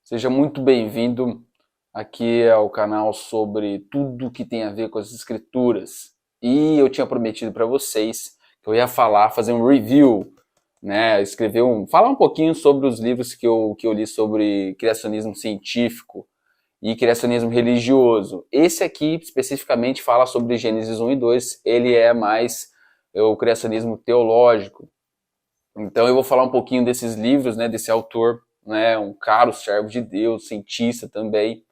Seja muito bem-vindo aqui ao canal sobre tudo que tem a ver com as escrituras. E eu tinha prometido para vocês que eu ia fazer um review, né, falar um pouquinho sobre os livros que eu li sobre criacionismo científico e criacionismo religioso. Esse aqui especificamente fala sobre Gênesis 1 e 2, ele é mais o criacionismo teológico. Então eu vou falar um pouquinho desses livros, né, desse autor, né, um caro servo de Deus, cientista também.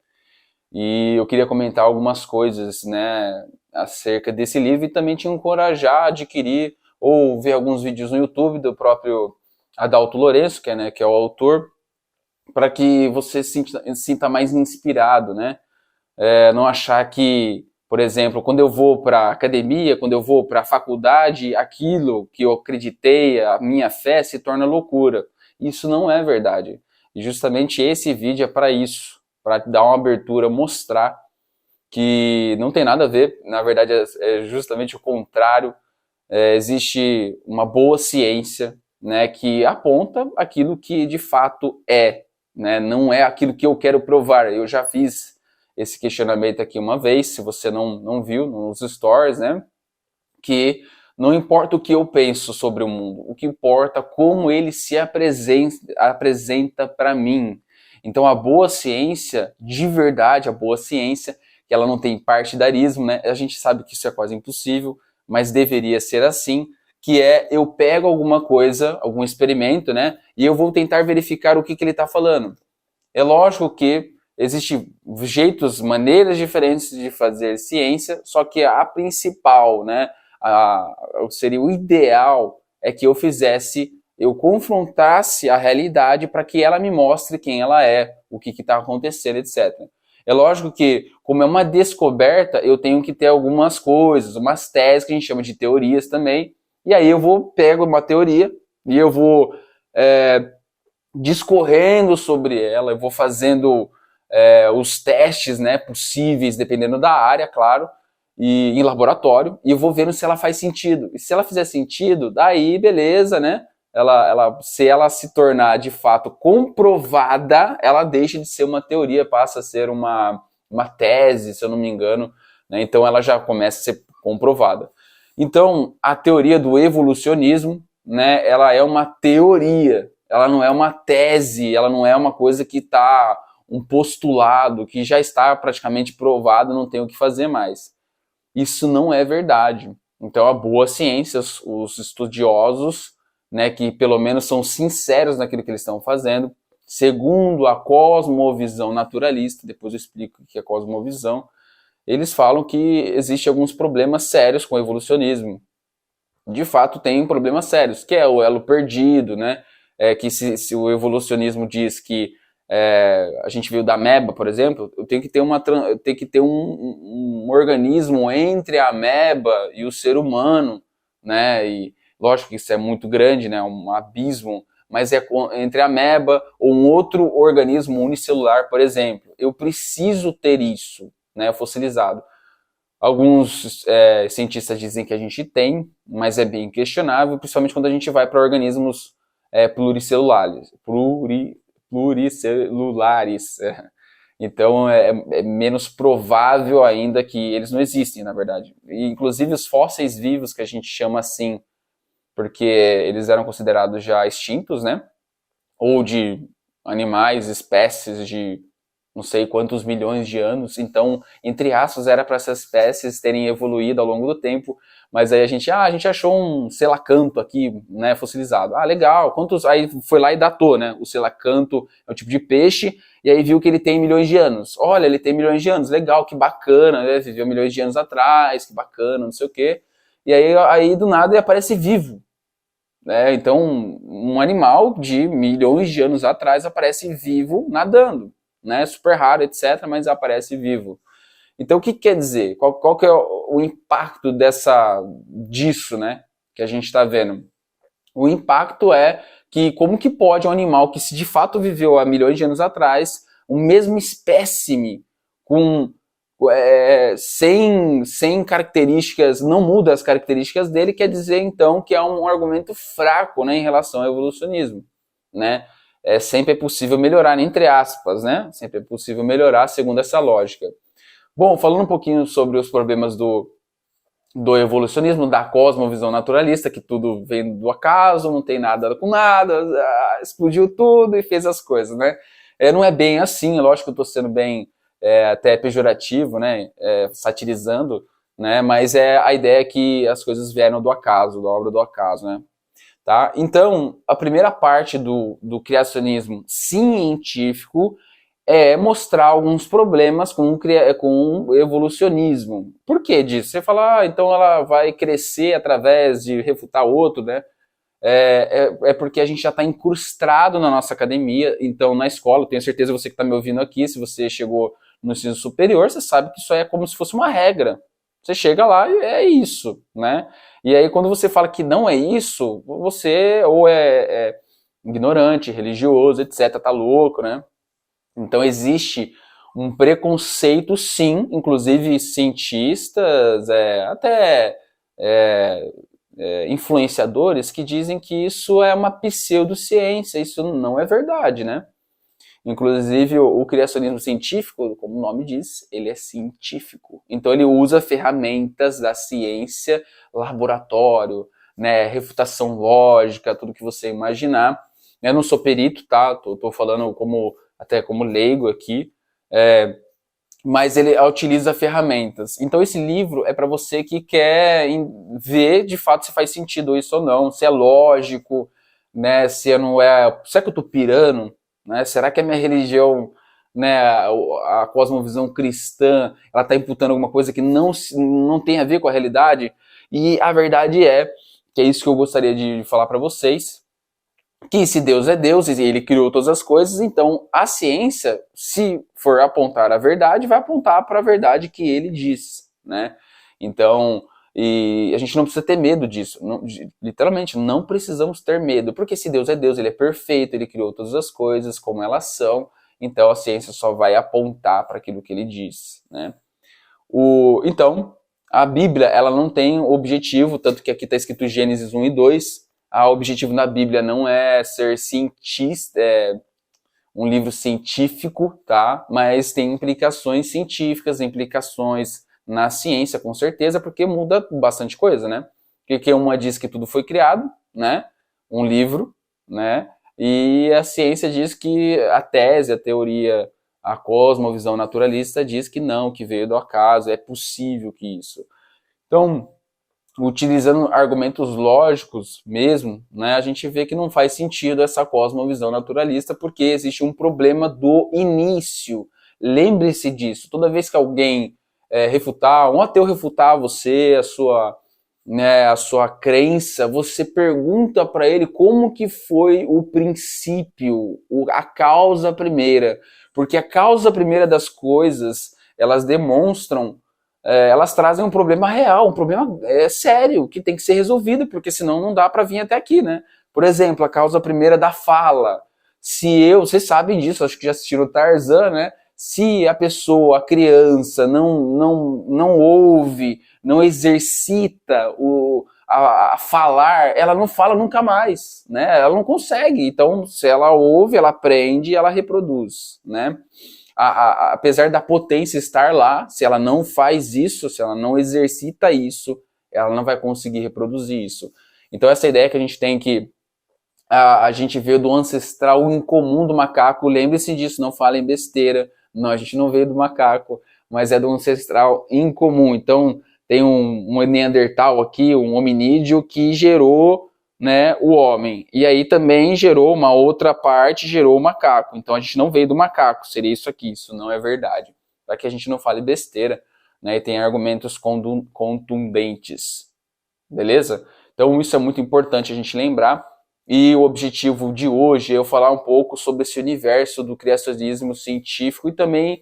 E eu queria comentar algumas coisas, né, acerca desse livro e também te encorajar a adquirir ou ver alguns vídeos no YouTube do próprio Adalto Lourenço, que é o autor, para que você se sinta mais inspirado, né? Não achar que, por exemplo, quando eu vou para academia, quando eu vou para a faculdade, aquilo que eu acreditei, a minha fé se torna loucura. Isso não é verdade. E justamente esse vídeo é para isso, para dar uma abertura, mostrar que não tem nada a ver, na verdade é justamente o contrário. Existe uma boa ciência, né, que aponta aquilo que de fato é, né, não é aquilo que eu quero provar. Eu já fiz esse questionamento aqui uma vez, se você não viu nos stories, né, que não importa o que eu penso sobre o mundo, o que importa é como ele se apresenta para mim. Então a boa ciência, de verdade, a boa ciência, que ela não tem partidarismo, né? A gente sabe que isso é quase impossível, mas deveria ser assim, que é eu pego alguma coisa, algum experimento, né? E eu vou tentar verificar o que ele está falando. É lógico que existem jeitos, maneiras diferentes de fazer ciência, só que a principal, né, seria o ideal é que eu confrontasse a realidade para que ela me mostre quem ela é, o que está acontecendo, etc. É lógico que, como é uma descoberta, eu tenho que ter algumas coisas, umas teses que a gente chama de teorias também, e aí pego uma teoria e eu vou discorrendo sobre ela, eu vou fazendo os testes, né, possíveis, dependendo da área, claro, e em laboratório, e eu vou vendo se ela faz sentido. E se ela fizer sentido, daí beleza, né? Se ela se tornar de fato comprovada, ela deixa de ser uma teoria, passa a ser uma tese, se eu não me engano, né? Então ela já começa a ser comprovada. Então a teoria do evolucionismo, né? Ela é uma teoria, ela não é uma tese, ela não é uma coisa que está um postulado que já está praticamente provado, não tem o que fazer mais. Isso não é verdade. Então a boa ciência, os estudiosos, né, que pelo menos são sinceros naquilo que eles estão fazendo, segundo a cosmovisão naturalista, depois eu explico o que é cosmovisão, eles falam que existem alguns problemas sérios com o evolucionismo. De fato tem problemas sérios, que é o elo perdido, né? Que se o evolucionismo diz que a gente veio da ameba, por exemplo, eu tenho que ter um organismo entre a ameba e o ser humano, né? E lógico que isso é muito grande, né? Um abismo, mas é entre a ameba ou um outro organismo unicelular, por exemplo. Eu preciso ter isso, né? Fossilizado. Alguns cientistas dizem que a gente tem, mas é bem questionável, principalmente quando a gente vai para organismos pluricelulares. Então é menos provável ainda que eles não existem, na verdade. E, inclusive os fósseis vivos, que a gente chama assim, porque eles eram considerados já extintos, né? Ou de animais, espécies de não sei quantos milhões de anos, então, entre aspas, era para essas espécies terem evoluído ao longo do tempo, mas aí a gente achou um selacanto aqui, né, fossilizado. Ah, legal, aí foi lá e datou, né, o selacanto é um tipo de peixe, e aí viu que ele tem milhões de anos. Olha, ele tem milhões de anos, legal, que bacana, né, viveu milhões de anos atrás, que bacana, não sei o quê, e aí do nada ele aparece vivo. Então, um animal de milhões de anos atrás aparece vivo nadando, né? Super raro, etc., mas aparece vivo. Então, o que quer dizer? Qual que é o impacto disso, né? Que a gente está vendo? O impacto é que como que pode um animal que se de fato viveu há milhões de anos atrás, o mesmo espécime com sem características, não muda as características dele, quer dizer então que é um argumento fraco, né, em relação ao evolucionismo, né? sempre é possível melhorar, entre aspas, né? Sempre é possível melhorar segundo essa lógica. Bom, falando um pouquinho sobre os problemas do evolucionismo, da cosmovisão naturalista, que tudo vem do acaso, não tem nada com nada, explodiu tudo e fez as coisas, né? Não é bem assim, lógico que eu estou sendo bem até pejorativo, né? Satirizando, né? Mas a ideia é que as coisas vieram do acaso, da obra do acaso, né? Tá? Então, a primeira parte do criacionismo científico é mostrar alguns problemas com o evolucionismo. Por que disso? Você fala, então ela vai crescer através de refutar outro, né? Porque a gente já está incrustado na nossa academia, então na escola, tenho certeza você que está me ouvindo aqui, se você chegou no ensino superior, você sabe que isso é como se fosse uma regra. Você chega lá e é isso, né? E aí quando você fala que não é isso, você ou é ignorante, religioso, etc, tá louco, né? Então existe um preconceito, sim, inclusive cientistas, até influenciadores que dizem que isso é uma pseudociência, isso não é verdade, né? Inclusive, o criacionismo científico, como o nome diz, ele é científico. Então, ele usa ferramentas da ciência, laboratório, né, refutação lógica, tudo que você imaginar. Eu não sou perito, tá? Tô falando até como leigo aqui. Mas ele utiliza ferramentas. Então, esse livro é para você que quer ver, de fato, se faz sentido isso ou não, se é lógico, né, se não é... Será que eu tô pirando? Né? Será que a minha religião, né, a cosmovisão cristã, ela está imputando alguma coisa que não tem a ver com a realidade? E a verdade é, que é isso que eu gostaria de falar para vocês, que se Deus é Deus e ele criou todas as coisas, então a ciência, se for apontar a verdade, vai apontar para a verdade que ele diz, né? Então, e a gente não precisa ter medo disso, literalmente, não precisamos ter medo, porque se Deus é Deus, ele é perfeito, ele criou todas as coisas como elas são, então a ciência só vai apontar para aquilo que ele diz, né? Então, a Bíblia, ela não tem objetivo, tanto que aqui está escrito Gênesis 1 e 2, o objetivo na Bíblia não é ser cientista, um livro científico, tá? Mas tem implicações científicas, implicações na ciência, com certeza, porque muda bastante coisa, né? Porque uma diz que tudo foi criado, né? Um livro, né? E a ciência diz que a tese, a teoria, a cosmovisão naturalista diz que não, que veio do acaso, é possível que isso. Então, utilizando argumentos lógicos mesmo, né, a gente vê que não faz sentido essa cosmovisão naturalista, porque existe um problema do início. Lembre-se disso. Toda vez que alguém um ateu refutar você, a sua crença, você pergunta para ele como que foi o princípio, a causa primeira. Porque a causa primeira das coisas, elas demonstram, elas trazem um problema real, um problema sério, que tem que ser resolvido, porque senão não dá para vir até aqui, né? Por exemplo, a causa primeira da fala. Vocês sabem disso, acho que já assistiram Tarzan, né? Se a pessoa, a criança, não ouve, não exercita a falar, ela não fala nunca mais, né? Ela não consegue. Então, se ela ouve, ela aprende e ela reproduz, né? Apesar da potência estar lá, se ela não faz isso, se ela não exercita isso, ela não vai conseguir reproduzir isso. Então essa ideia que a gente tem que a gente veio do ancestral incomum do macaco, lembre-se disso, não falem besteira, não, a gente não veio do macaco, mas é do ancestral incomum. Então tem um Neandertal aqui, um hominídeo que gerou, né, o homem. E aí também gerou uma outra parte, gerou o macaco. Então a gente não veio do macaco, seria isso aqui, isso não é verdade. Para que a gente não fale besteira, né, e tem argumentos contundentes. Beleza? Então isso é muito importante a gente lembrar. E o objetivo de hoje é eu falar um pouco sobre esse universo do criacionismo científico e também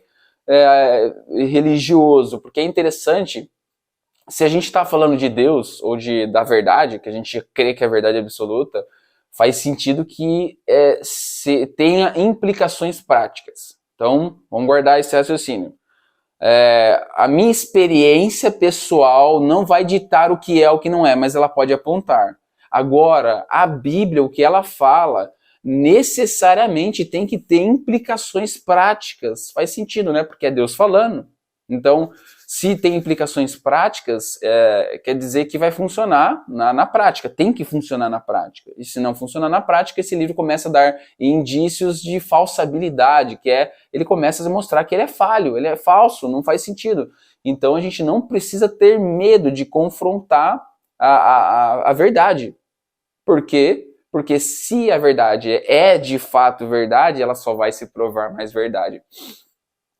religioso, porque é interessante. Se a gente está falando de Deus ou da verdade, que a gente crê que é a verdade absoluta, faz sentido que tenha implicações práticas. Então, vamos guardar esse raciocínio. A minha experiência pessoal não vai ditar o que é o que não é, mas ela pode apontar. Agora, a Bíblia, o que ela fala, necessariamente tem que ter implicações práticas. Faz sentido, né? Porque é Deus falando. Então, se tem implicações práticas, quer dizer que vai funcionar na prática, tem que funcionar na prática. E se não funcionar na prática, esse livro começa a dar indícios de falsabilidade, ele começa a mostrar que ele é falho, ele é falso, não faz sentido. Então a gente não precisa ter medo de confrontar a verdade. Por quê? Porque se a verdade é de fato verdade, ela só vai se provar mais verdade.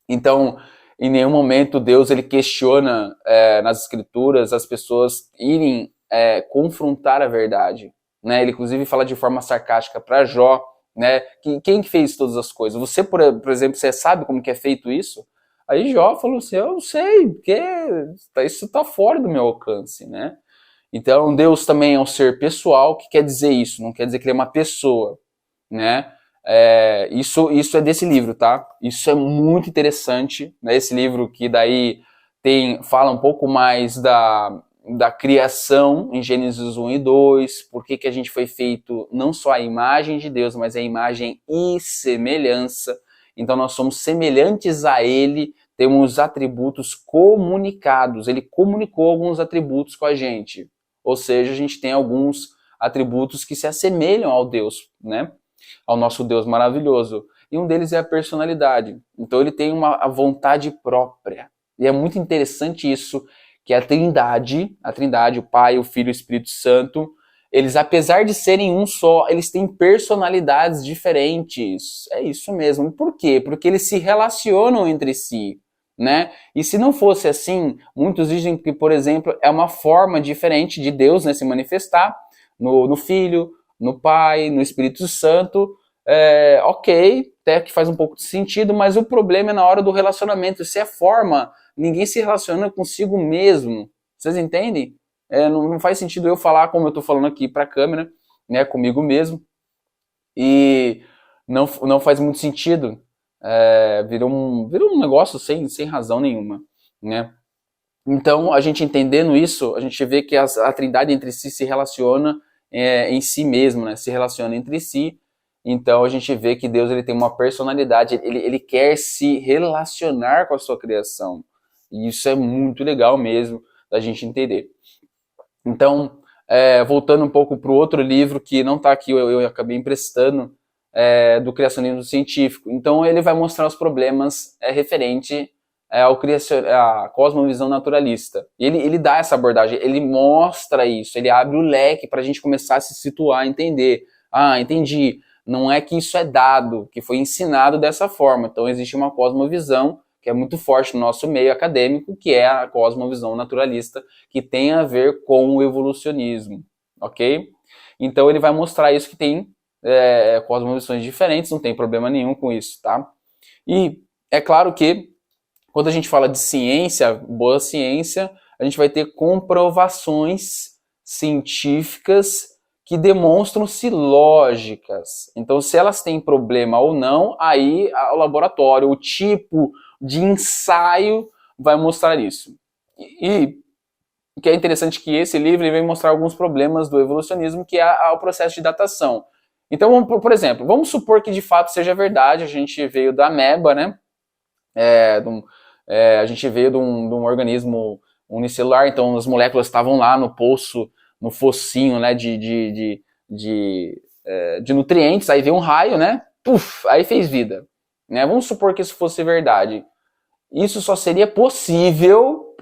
Então, em nenhum momento Deus ele questiona nas escrituras as pessoas irem confrontar a verdade. Né? Ele inclusive fala de forma sarcástica para Jó, né? Quem fez todas as coisas? Você, por exemplo, você sabe como que é feito isso? Aí Jó falou assim, eu não sei, porque isso está fora do meu alcance, né? Então Deus também é um ser pessoal. O que quer dizer isso? Não quer dizer que ele é uma pessoa, né? Isso é desse livro, tá? Isso é muito interessante, né? Esse livro que daí fala um pouco mais da criação em Gênesis 1 e 2, por que a gente foi feito não só a imagem de Deus, mas a imagem e semelhança. Então nós somos semelhantes a Ele, temos atributos comunicados, Ele comunicou alguns atributos com a gente, ou seja, a gente tem alguns atributos que se assemelham ao Deus, né? Ao nosso Deus maravilhoso. E um deles é a personalidade. Então ele tem a vontade própria. E é muito interessante isso, que a Trindade, o Pai, o Filho e o Espírito Santo, eles, apesar de serem um só, eles têm personalidades diferentes. É isso mesmo. Por quê? Porque eles se relacionam entre si, né? E se não fosse assim, muitos dizem que, por exemplo, é uma forma diferente de Deus, né, se manifestar no Filho, no Pai, no Espírito Santo, ok, até que faz um pouco de sentido, mas o problema é na hora do relacionamento. Se é forma, ninguém se relaciona consigo mesmo. Vocês entendem? Não faz sentido eu falar como eu estou falando aqui para a câmera, né, comigo mesmo, e não faz muito sentido. Virou um negócio sem razão nenhuma, né? Então, a gente entendendo isso, a gente vê que a Trindade entre si se relaciona em si mesmo, né? Se relaciona entre si. Então, a gente vê que Deus ele tem uma personalidade, ele quer se relacionar com a sua criação. E isso é muito legal mesmo da gente entender. Então, voltando um pouco para o outro livro que não está aqui, eu acabei emprestando, do criacionismo científico. Então, ele vai mostrar os problemas referente à cosmovisão naturalista. Ele dá essa abordagem, ele mostra isso, ele abre o leque para a gente começar a se situar, entender. Ah, entendi. Não é que isso é dado, que foi ensinado dessa forma. Então existe uma cosmovisão que é muito forte no nosso meio acadêmico, que é a cosmovisão naturalista, que tem a ver com o evolucionismo, ok? Então ele vai mostrar isso, que tem cosmovisões diferentes, não tem problema nenhum com isso, tá? E é claro que quando a gente fala de ciência, boa ciência, a gente vai ter comprovações científicas que demonstram-se lógicas. Então, se elas têm problema ou não, aí o laboratório, o tipo de ensaio vai mostrar isso. E o que é interessante é que esse livro ele vem mostrar alguns problemas do evolucionismo, que é o processo de datação. Então, por exemplo, vamos supor que de fato seja verdade, a gente veio da ameba, né? A gente veio de um organismo unicelular, então as moléculas estavam lá no poço, no focinho, né, de nutrientes, aí veio um raio, né, puf, aí fez vida. Né? Vamos supor que isso fosse verdade. Isso só seria possível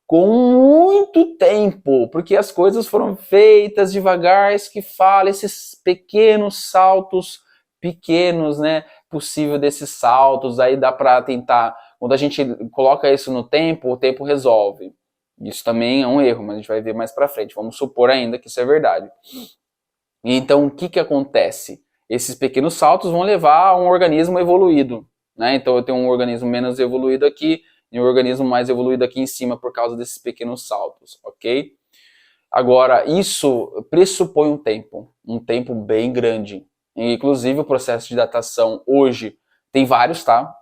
com muito tempo, porque as coisas foram feitas devagar, isso que fala, esses pequenos saltos, pequenos, né, possível desses saltos, aí dá para tentar, quando a gente coloca isso no tempo, o tempo resolve. Isso também é um erro, mas a gente vai ver mais para frente. Vamos supor ainda que isso é verdade. Então, o que acontece? Esses pequenos saltos vão levar a um organismo evoluído. Né? Então, eu tenho um organismo menos evoluído aqui e um organismo mais evoluído aqui em cima por causa desses pequenos saltos, ok? Agora, isso pressupõe um tempo bem grande. E, inclusive, o processo de datação hoje tem vários, tá?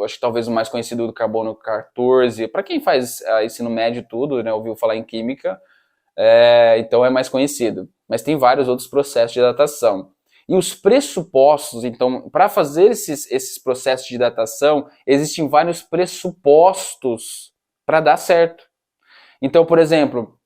Acho que talvez o mais conhecido do carbono 14. Para quem faz ensino médio e tudo, né, ouviu falar em química, então é mais conhecido. Mas tem vários outros processos de datação. E os pressupostos, então, para fazer esses processos de datação, existem vários pressupostos para dar certo. Então, por exemplo,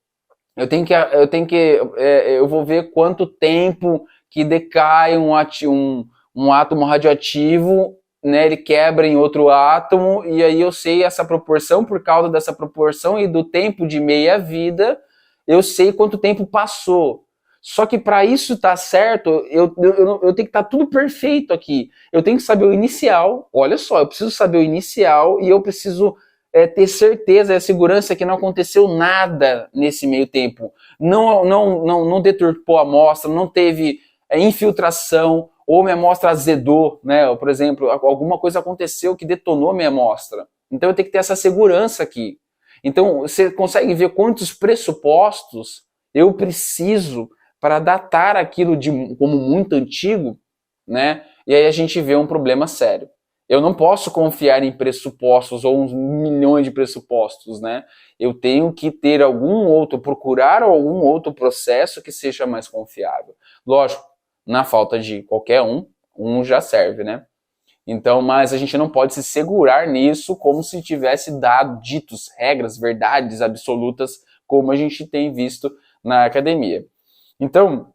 eu vou ver quanto tempo que decai um átomo radioativo, né, ele quebra em outro átomo, e aí eu sei essa proporção, por causa dessa proporção e do tempo de meia-vida, eu sei quanto tempo passou. Só que para isso estar certo, eu tenho que estar tudo perfeito aqui. Eu tenho que saber o inicial, olha só, eu preciso saber o inicial e eu preciso ter certeza e a segurança que não aconteceu nada nesse meio tempo. Não deturpou a amostra, não teve infiltração, ou minha amostra azedou, né? Ou, por exemplo, alguma coisa aconteceu que detonou minha amostra. Então eu tenho que ter essa segurança aqui. Então você consegue ver quantos pressupostos eu preciso para datar aquilo como muito antigo, né? E aí a gente vê um problema sério. Eu não posso confiar em pressupostos ou uns milhões de pressupostos, né? Eu tenho que ter procurar algum outro processo que seja mais confiável. Lógico, na falta de qualquer um já serve, né? Então, mas a gente não pode se segurar nisso como se tivesse ditos regras, verdades absolutas, como a gente tem visto na academia. Então,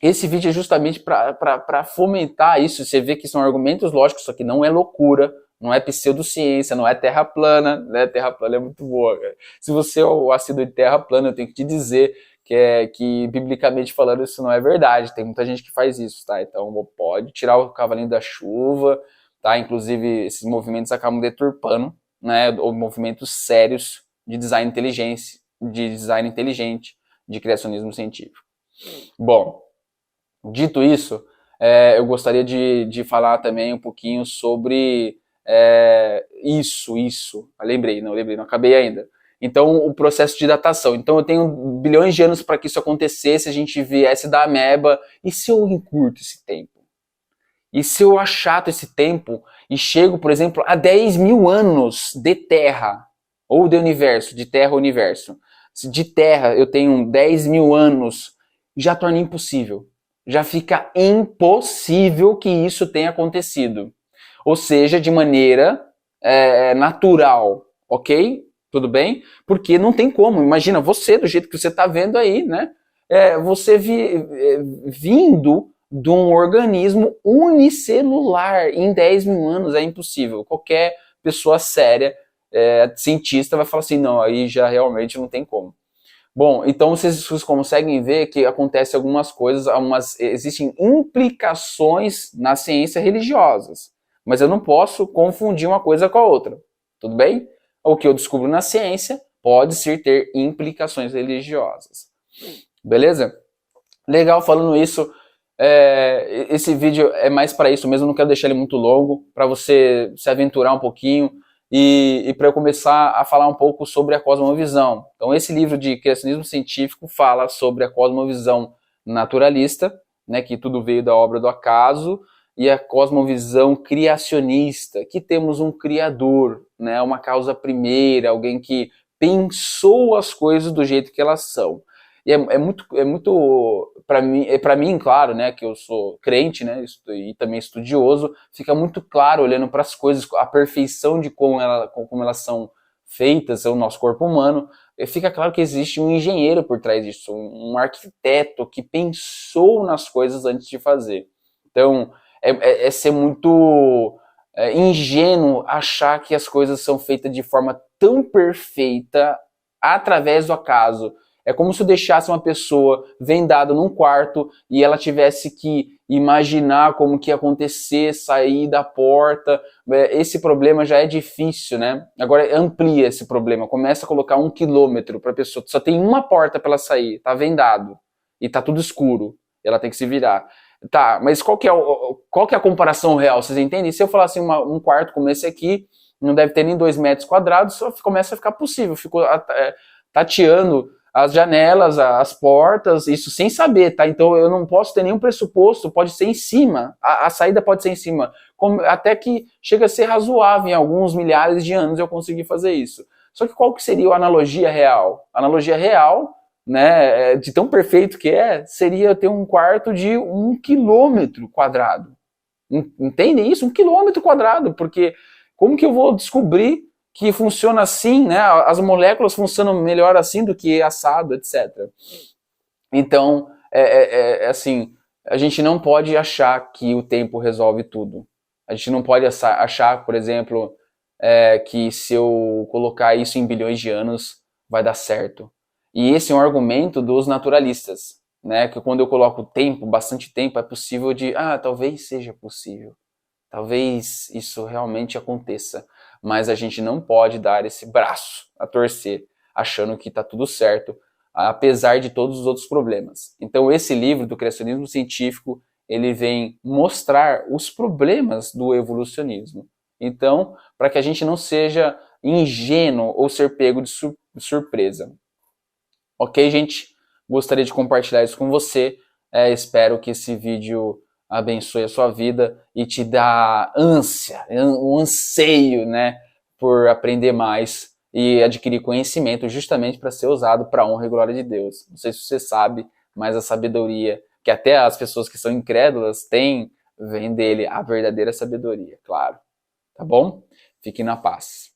esse vídeo é justamente para fomentar isso. Você vê que são argumentos lógicos, só que não é loucura, não é pseudociência, não é terra plana, né? Terra plana é muito boa, cara. Se você é o assíduo de terra plana, eu tenho que te dizer que biblicamente falando isso não é verdade. Tem muita gente que faz isso, tá? Então pode tirar o cavalinho da chuva, tá? Inclusive esses movimentos acabam deturpando, né? Ou movimentos sérios de design inteligente, de criacionismo científico. Bom, dito isso, eu gostaria de falar também um pouquinho sobre isso. Não acabei ainda. Então, o processo de datação. Então, eu tenho bilhões de anos para que isso acontecesse, a gente viesse da ameba. E se eu encurto esse tempo? E se eu achato esse tempo e chego, por exemplo, a 10 mil anos de Terra, ou de universo, de Terra ao universo. De Terra eu tenho 10 mil anos, já torna impossível. Já fica impossível que isso tenha acontecido. Ou seja, de maneira natural, ok? Tudo bem? Porque não tem como. Imagina você, do jeito que você está vendo aí, né? Você vindo de um organismo unicelular em 10 mil anos é impossível. Qualquer pessoa séria, cientista, vai falar assim, não, aí já realmente não tem como. Bom, então vocês conseguem ver que acontecem algumas coisas, existem implicações na ciência religiosas, mas eu não posso confundir uma coisa com a outra, tudo bem? O que eu descubro na ciência pode sim ter implicações religiosas, beleza? Legal, falando isso, esse vídeo é mais para isso mesmo, não quero deixar ele muito longo, para você se aventurar um pouquinho, e para eu começar a falar um pouco sobre a cosmovisão. Então, esse livro de criacionismo científico fala sobre a cosmovisão naturalista, né, que tudo veio da obra do acaso, e a cosmovisão criacionista, que temos um criador, né, uma causa primeira, alguém que pensou as coisas do jeito que elas são. E é muito para mim, claro, né, que eu sou crente, né, e também estudioso, fica muito claro olhando para as coisas, a perfeição de como elas são feitas, o nosso corpo humano, fica claro que existe um engenheiro por trás disso, um arquiteto que pensou nas coisas antes de fazer. Então, ser muito ingênuo achar que as coisas são feitas de forma tão perfeita através do acaso. É como se eu deixasse uma pessoa vendada num quarto e ela tivesse que imaginar como que ia acontecer, sair da porta. Esse problema já é difícil, né? Agora amplia esse problema, começa a colocar 1 quilômetro para a pessoa. Só tem uma porta para ela sair, tá vendado e tá tudo escuro. Ela tem que se virar. Tá, mas qual que é a comparação real? Vocês entendem? Se eu falar assim, um quarto como esse aqui, não deve ter nem 2 metros quadrados, só começa a ficar possível. Fico tateando as janelas, as portas, isso sem saber, tá? Então eu não posso ter nenhum pressuposto, pode ser em cima, a saída pode ser em cima, até que chega a ser razoável, em alguns milhares de anos eu consegui fazer isso. Só que qual que seria a analogia real? A analogia real né, de tão perfeito que seria ter um quarto de 1 km². Entendem isso? 1 km², porque como que eu vou descobrir que funciona assim, né? As moléculas funcionam melhor assim do que assado, etc. Então, assim, a gente não pode achar que o tempo resolve tudo. A gente não pode achar, por exemplo, que se eu colocar isso em bilhões de anos, vai dar certo. E esse é um argumento dos naturalistas, né? Que quando eu coloco tempo, bastante tempo, é possível talvez seja possível. Talvez isso realmente aconteça. Mas a gente não pode dar esse braço a torcer, achando que está tudo certo, apesar de todos os outros problemas. Então esse livro do criacionismo científico, ele vem mostrar os problemas do evolucionismo. Então, para que a gente não seja ingênuo ou ser pego de surpresa. Ok, gente? Gostaria de compartilhar isso com você. Espero que esse vídeo abençoe a sua vida e te dá ânsia, um anseio, né, por aprender mais e adquirir conhecimento justamente para ser usado para a honra e glória de Deus. Não sei se você sabe, mas a sabedoria que até as pessoas que são incrédulas têm, vem dele a verdadeira sabedoria, claro. Tá bom? Fique na paz.